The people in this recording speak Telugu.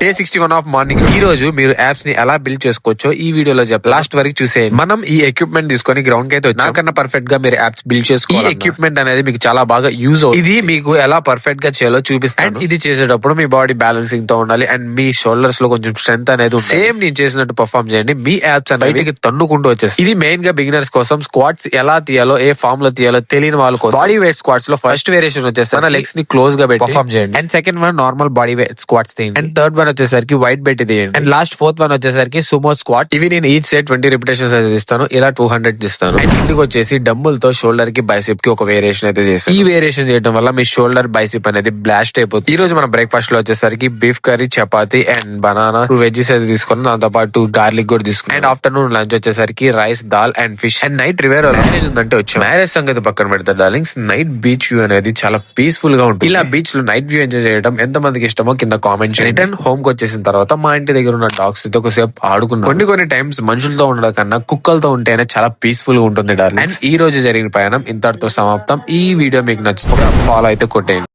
Day 61 of morning. ఈ రోజు మీరు యాప్స్ ని ఎలా బిల్డ్ చేసుకోవచ్చో ఈ వీడియోలో చెప్తా. లాస్ట్ వరకు చూసేయండి. మనం ఈ ఎక్విప్మెంట్ తీసుకొని గ్రౌండ్ కి అయితే వచ్చాం. నాకన్నా పర్ఫెక్ట్ గా మీరు యాప్స్ బిల్డ్ చేసుకోవాలి. ఈ ఎక్విప్మెంట్ అనేది మీకు చాలా బాగా యూజ్ అవుతుంది. ఇది మీకు ఎలా పర్ఫెక్ట్ గా చేయాలో చూపిస్తాను. ఇది చేసేటప్పుడు మీ బాడీ బ్యాలెన్సింగ్ తో ఉండాలి అండ్ మీ షోల్డర్స్ లో కొంచెం స్ట్రెంత్ అనేది సేమ్ నేను చేసినట్టు పర్ఫార్మ్ చేయండి. మీ యాప్స్ అనేది బయటికి తన్నుకుంటూ వచ్చేసి. ఇది మెయిన్ గా బిగినర్స్ కోసం. స్క్వాట్స్ ఎలా తీయాలో, ఏ ఫామ్ లో తీయాలో తెలియని వాళ్ళ కోసం. బాడీ వెయిట్ స్క్వాట్స్ లో ఫస్ట్ వేరియేషన్ వచ్చేసి మన లెగ్స్ ని క్లోజ్ గా పెట్టి పర్ఫార్మ్ చేయండి. And second one normal body weight squats తీయండి. అండ్ థర్డ్ వన్ వచ్చేసరికి వైట్ పెట్టి తీయండి. అండ్ లాస్ట్ ఫోర్త్ వన్ వచ్చేసరికి సుమో స్క్వాట్. ఇవి నేను ఈచ్ సెట్ 20 రిపిటేషన్స్ అయితే ఇస్తాను. ఇలా 200 ఇస్తాను. అండ్ ఇంటికి వచ్చేసి డంబుల్ తో షోల్డర్ కి బైసిప్ కి ఒక వేరియేషన్ అయితే చేస్తాను. ఈ వేరియేషన్ చేయడం వల్ల మీ షోల్డర్ బైసిప్ అనేది బ్లాస్ట్ అయిపోతుంది. ఈ రోజు మన బ్రేక్ఫాస్ట్ లో వచ్చేసరికి beef curry, chapati and banana, 2 veggies అయితే తీసుకున్నాం. దాంతో పాటు గార్లిక్ కూడా తీసుకున్నాం. అండ్ ఆఫ్టర్నూన్ లంచ్ వచ్చేసరికి రైస్, దాల్ అండ్ ఫిష్. అండ్ నైట్ రివేర్ మ్యారేజ్ ఉందంటే వచ్చాం. మ్యారేజ్ సంగతి పక్కన పెడతా డార్లింగ్స్. నైట్ బీచ్ వ్యూ అనేది చాలా పీస్ఫుల్ గా ఉంటుంది. ఇలా బీచ్ లో నైట్ వ్యూ ఎంజాయ్ చేయడం ఎంత మందికి ఇష్టమో కింద కామెంట్ చేయండి. రిటర్న్ హోమ్ కి వచ్చేసిన తర్వాత మా ఇంటి దగ్గర ఉన్న డాగ్స్ తో ఒకసేపు ఆడుకున్నాం. కొన్ని టైమ్స్ మనుషులతో ఉండడం కన్నా కుక్కలతో ఉంటేనే చాలా పీస్ఫుల్ గా ఉంటుంది డార్లింగ్స్. అండ్ ఈ రోజు జరిగిన ప్రయాణం ఇంతటితో సమాప్తం. ఈ వీడియో మీకు నచ్చితే ఫాలో అయితే కొట్టేయండి.